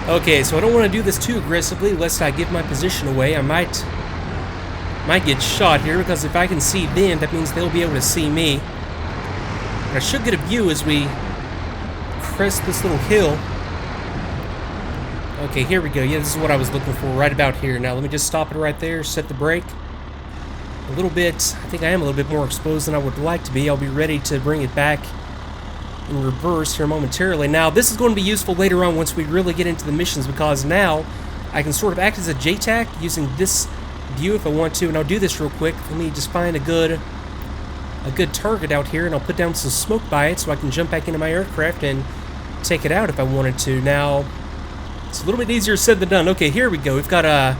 Okay, so I don't want to do this too aggressively lest I give my position away. I might get shot here, because if I can see them, that means they'll be able to see me. But I should get a view as we crest this little hill. Okay, here we go. Yeah, this is what I was looking for, right about here. Now, let me just stop it right there, set the brake. A little bit, I think I am a little bit more exposed than I would like to be. I'll be ready to bring it back in reverse here momentarily. Now, this is going to be useful later on once we really get into the missions, because now I can sort of act as a JTAC using this view if I want to, and I'll do this real quick. Let me just find a good target out here, and I'll put down some smoke by it so I can jump back into my aircraft and take it out if I wanted to. Now, it's a little bit easier said than done. Okay, here we go. We've got a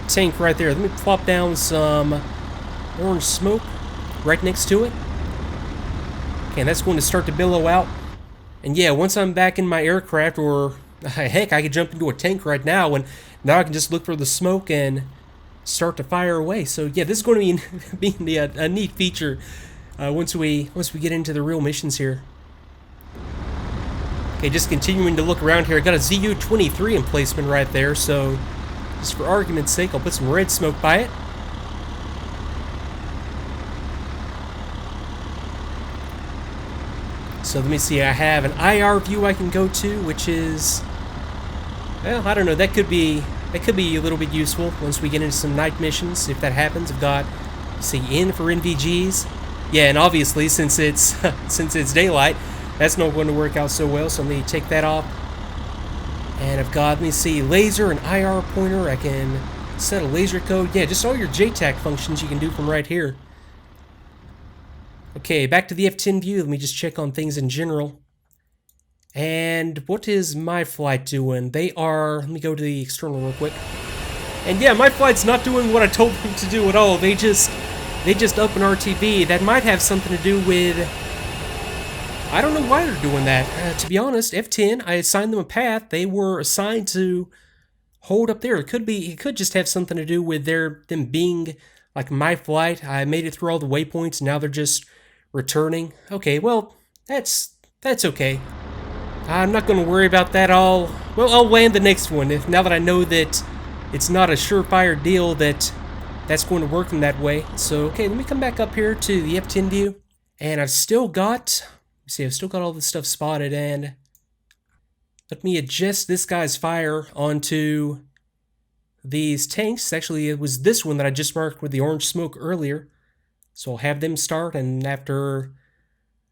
tank right there. Let me plop down some orange smoke right next to it. Okay, and that's going to start to billow out. And yeah, once I'm back in my aircraft, or heck, I could jump into a tank right now, and now I can just look for the smoke and start to fire away. So yeah, this is going to be a neat feature once we get into the real missions here. Okay, just continuing to look around here. I got a ZU-23 emplacement right there, so just for argument's sake, I'll put some red smoke by it. So let me see, I have an IR view I can go to, which is, well, I don't know, that could be a little bit useful once we get into some night missions, if that happens. I've got, see, N for NVGs. Yeah, and obviously, since it's daylight, that's not going to work out so well, so let me take that off. And I've got, let me see, laser and IR pointer. I can set a laser code. Yeah, just all your JTAC functions you can do from right here. Okay, back to the F-10 view. Let me just check on things in general. And what is my flight doing? They are, let me go to the external real quick. And yeah, my flight's not doing what I told them to do at all. They just up an RTV. That might have something to do with, I don't know why they're doing that. To be honest, F-10, I assigned them a path. They were assigned to hold up there. It could just have something to do with them being like my flight. I made it through all the waypoints, and now they're just returning. Okay, well, that's okay. I'm not going to worry about that. I'll land the next one. Now that I know that it's not a surefire deal that's going to work in that way. So, okay, let me come back up here to the F-10 view. And I've still got all this stuff spotted, and let me adjust this guy's fire onto these tanks. Actually, it was this one that I just marked with the orange smoke earlier. So I'll have them start, and after,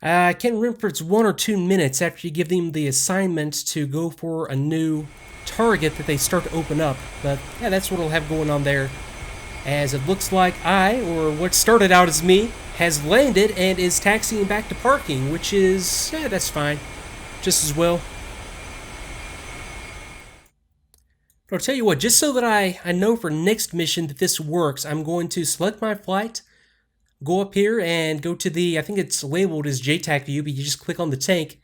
I can't remember if it's 1 or 2 minutes after you give them the assignment to go for a new target, that they start to open up. But yeah, that's what I'll have going on there. As it looks like or what started out as me, has landed and is taxiing back to parking, which is, yeah, that's fine. Just as well. But I'll tell you what, just so that I know for next mission that this works, I'm going to select my flight, go up here and go to the, I think it's labeled as JTAC view, but you just click on the tank,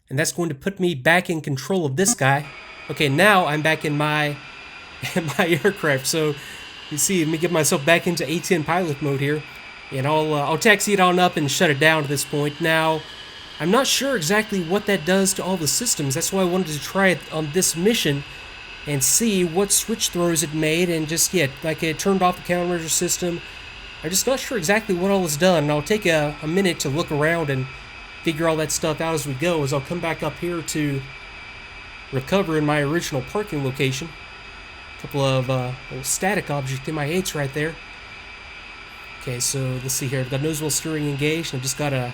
and that's going to put me back in control of this guy. Okay, now I'm back in my aircraft, so you see, let me get myself back into A-10 pilot mode here, and I'll taxi it on up and shut it down at this point. Now, I'm not sure exactly what that does to all the systems. That's why I wanted to try it on this mission and see what switch throws it made, and just, yeah, like it turned off the countermeasure system. I'm just not sure exactly what all is done, and I'll take a minute to look around and figure all that stuff out as we go, as I'll come back up here to recover in my original parking location. A couple of little static object MIHs right there. Okay, so let's see here. I've got nose wheel steering engaged, and I've just got well,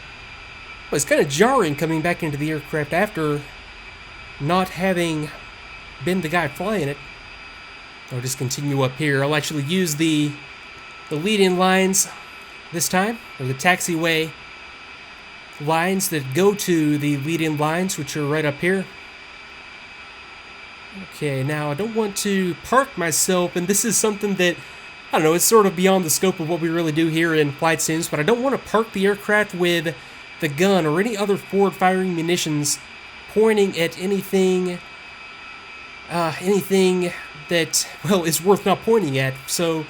it's kind of jarring coming back into the aircraft after not having been the guy flying it. I'll just continue up here. I'll actually use the lead-in lines this time, or the taxiway lines that go to the lead-in lines, which are right up here. Okay, now I don't want to park myself, and this is something that, I don't know, it's sort of beyond the scope of what we really do here in flight sims, but I don't want to park the aircraft with the gun or any other forward-firing munitions pointing at anything that, well, is worth not pointing at. So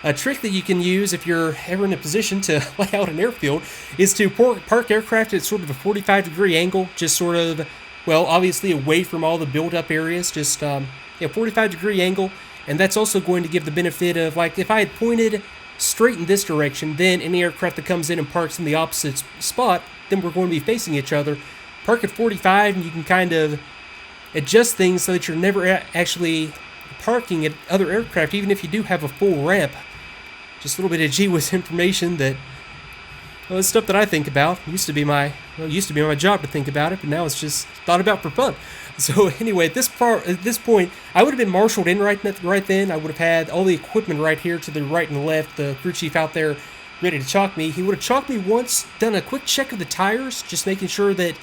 a trick that you can use if you're ever in a position to lay out an airfield is to park aircraft at sort of a 45-degree angle, just sort of well, obviously away from all the build-up areas, just 45-degree angle, and that's also going to give the benefit of, like, if I had pointed straight in this direction, then any aircraft that comes in and parks in the opposite spot, then we're going to be facing each other. Park at 45, and you can kind of adjust things so that you're never actually parking at other aircraft, even if you do have a full ramp. Just a little bit of GWIS information that, well, it's stuff that I think about. It used to be my job to think about it, but now it's just thought about for fun. So anyway, at this point, I would have been marshaled in right then. I would have had all the equipment right here to the right and left. The crew chief out there ready to chalk me. He would have chalked me once, done a quick check of the tires, just making sure that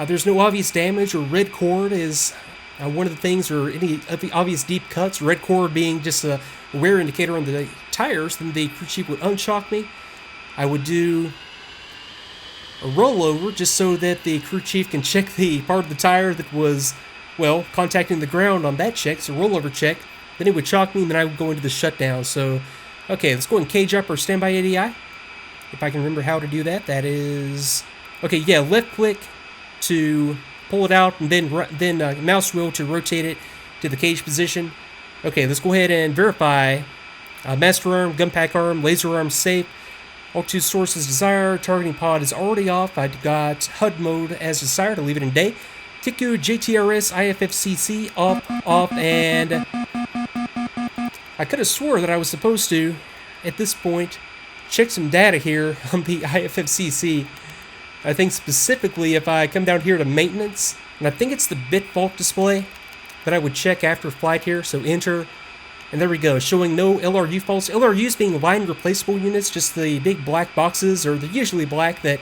there's no obvious damage, or red cord is one of the things, or any of the obvious deep cuts. Red cord being just a wear indicator on the tires. Then the crew chief would unchalk me. I would do a rollover just so that the crew chief can check the part of the tire that was, well, contacting the ground on that check, so rollover check. Then he would chalk me, and then I would go into the shutdown. So, okay, let's go and cage up our standby ADI. If I can remember how to do that, that is... Okay, yeah, left click to pull it out, and then mouse wheel to rotate it to the cage position. Okay, let's go ahead and verify master arm, gun pack arm, laser arm safe. All two sources desired. Targeting pod is already off. I got HUD mode as desired. to leave it in day. TICU, JTRS, IFFCC off, and I could have swore that I was supposed to, at this point, check some data here on the IFFCC. I think specifically if I come down here to maintenance, and I think it's the bit fault display that I would check after flight here. So enter. And there we go, showing no LRU faults. LRUs being line replaceable units, just the big black boxes, or they're usually black, that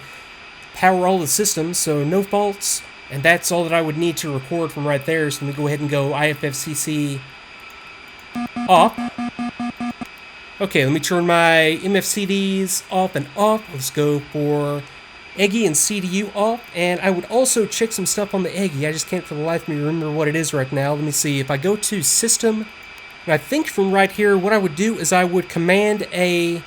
power all the systems, so no faults. And that's all that I would need to record from right there. So let me go ahead and go IFFCC off. Okay, let me turn my MFCDs off and off. Let's go for EGI and CDU off. And I would also check some stuff on the EGI. I just can't for the life of me remember what it is right now. Let me see. If I go to System... And I think from right here, what I would do is I would command I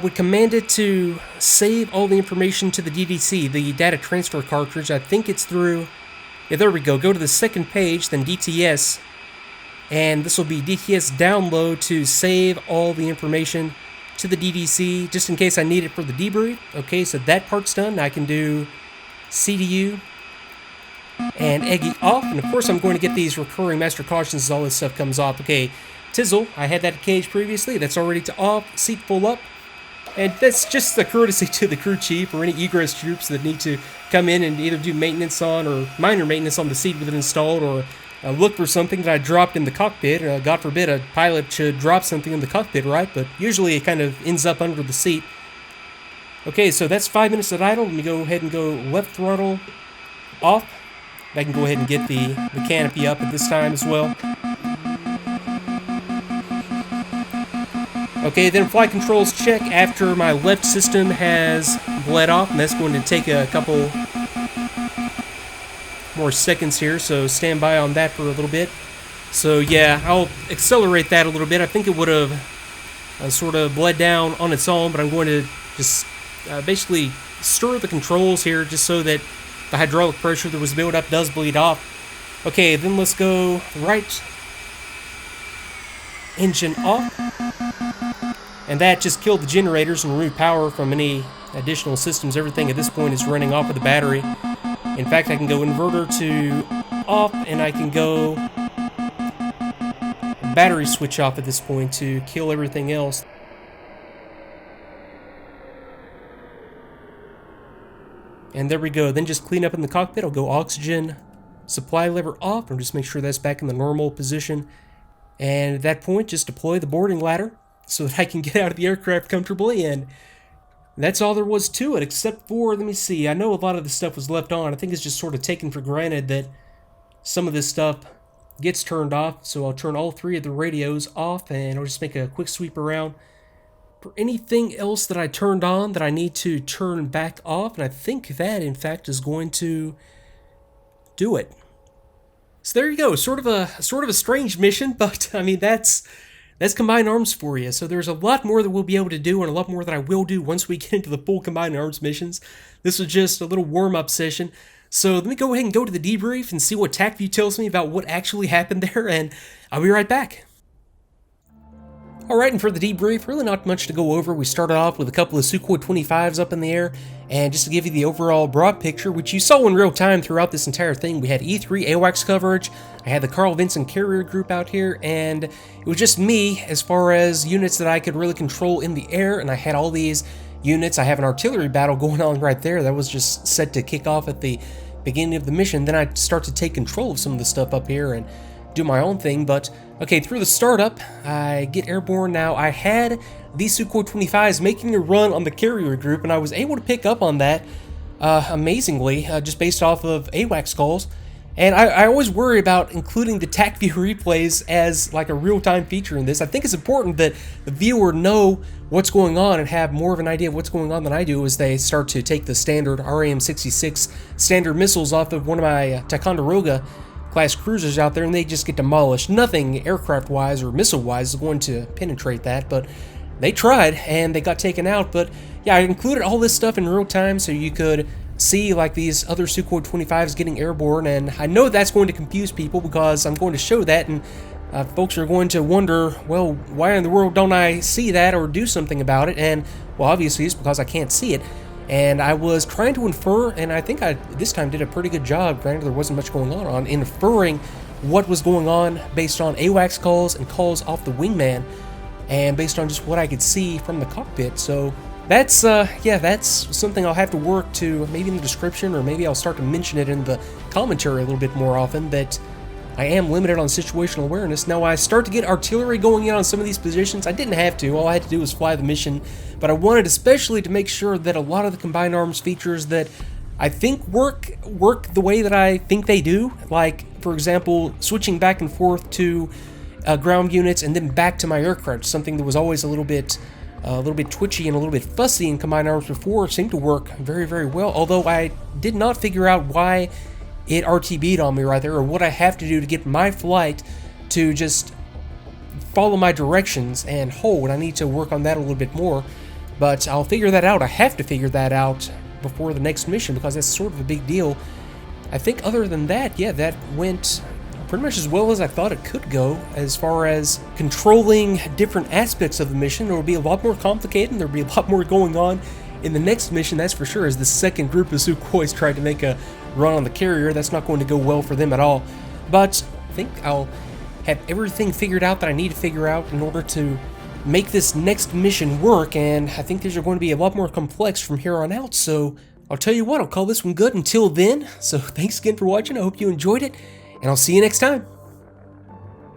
would command it to save all the information to the DDC, the data transfer cartridge. I think it's through, yeah, there we go. Go to the second page, then DTS, and this will be DTS download to save all the information to the DDC, just in case I need it for the debrief. Okay, so that part's done. I can do CDU and EGI off, and of course I'm going to get these recurring master cautions as all this stuff comes off. Okay, Tizzle, I had that cage previously, that's already to off, seat full up, and that's just a courtesy to the crew chief or any egress troops that need to come in and either do maintenance on, or minor maintenance on the seat with it installed, or look for something that I dropped in the cockpit. God forbid a pilot should drop something in the cockpit, right? But usually it kind of ends up under the seat. Okay, so that's 5 minutes at idle. Let me go ahead and go left throttle off. I can go ahead and get the canopy up at this time as well. Okay, then flight controls check after my left system has bled off, and that's going to take a couple more seconds here, so stand by on that for a little bit. So yeah, I'll accelerate that a little bit. I think it would have sort of bled down on its own, but I'm going to just basically stir the controls here just so that the hydraulic pressure that was built up does bleed off. Okay, then let's go right engine off. And that just killed the generators and removed power from any additional systems. Everything at this point is running off of the battery. In fact, I can go inverter to off, and I can go battery switch off at this point to kill everything else. And there we go. Then just clean up in the cockpit. I'll go oxygen supply lever off and just make sure that's back in the normal position. And at that point, just deploy the boarding ladder so that I can get out of the aircraft comfortably. And that's all there was to it, except for, let me see, I know a lot of the stuff was left on. I think it's just sort of taken for granted that some of this stuff gets turned off. So I'll turn all three of the radios off, and I'll just make a quick sweep around for anything else that I turned on that I need to turn back off. And I think that, in fact, is going to do it. So there you go, sort of a strange mission, but I mean that's Combined Arms for you. So there's a lot more that we'll be able to do, and a lot more that I will do once we get into the full Combined Arms missions. This was just a little warm-up session. So let me go ahead and go to the debrief and see what TACVIEW tells me about what actually happened there, and I'll be right back. Alright, and for the debrief, really not much to go over. We started off with a couple of Sukhoi 25s up in the air, and just to give you the overall broad picture, which you saw in real time throughout this entire thing, we had E3 AWACS coverage, I had the Carl Vinson carrier group out here, and it was just me as far as units that I could really control in the air, and I had all these units. I have an artillery battle going on right there that was just set to kick off at the beginning of the mission. Then I start to take control of some of the stuff up here and do my own thing. But okay, through the startup, I get airborne. Now I had these Sukhoi 25s making a run on the carrier group, and I was able to pick up on that amazingly, just based off of AWACS calls. And I always worry about including the TACVIEW replays as like a real-time feature in this. I think it's important that the viewer know what's going on and have more of an idea of what's going on than I do as they start to take the standard RAM-66 standard missiles off of one of my Ticonderoga class cruisers out there, and they just get demolished. Nothing aircraft-wise or missile-wise is going to penetrate that, but they tried and they got taken out. But yeah, I included all this stuff in real time so you could see like these other Sukhoi 25s getting airborne, and I know that's going to confuse people because I'm going to show that, and folks are going to wonder, well, why in the world don't I see that or do something about it? And well, obviously it's because I can't see it. And I was trying to infer, and I think I this time did a pretty good job. Granted, there wasn't much going on inferring what was going on based on AWACS calls and calls off the wingman, and based on just what I could see from the cockpit. So that's yeah, that's something I'll have to work to, maybe in the description, or maybe I'll start to mention it in the commentary a little bit more often, that I am limited on situational awareness. Now I start to get artillery going in on some of these positions. I didn't have to, all I had to do was fly the mission, but I wanted especially to make sure that a lot of the combined arms features that I think work the way that I think they do. Like, for example, switching back and forth to ground units and then back to my aircraft, something that was always a little bit twitchy and a little bit fussy in combined arms before, seemed to work very, very well. Although I did not figure out why it RTB'd on me right there, or what I have to do to get my flight to just follow my directions and hold. I need to work on that a little bit more, but I'll figure that out. I have to figure that out before the next mission because that's sort of a big deal. I think other than that, yeah, that went pretty much as well as I thought it could go. As far as controlling different aspects of the mission, it will be a lot more complicated, and there will be a lot more going on in the next mission, that's for sure, as the second group of Sukhois tried to make a run on the carrier. That's not going to go well for them at all. But I think I'll have everything figured out that I need to figure out in order to make this next mission work, and I think these are going to be a lot more complex from here on out. So I'll tell you what, I'll call this one good until then. So thanks again for watching. I hope you enjoyed it, and I'll see you next time.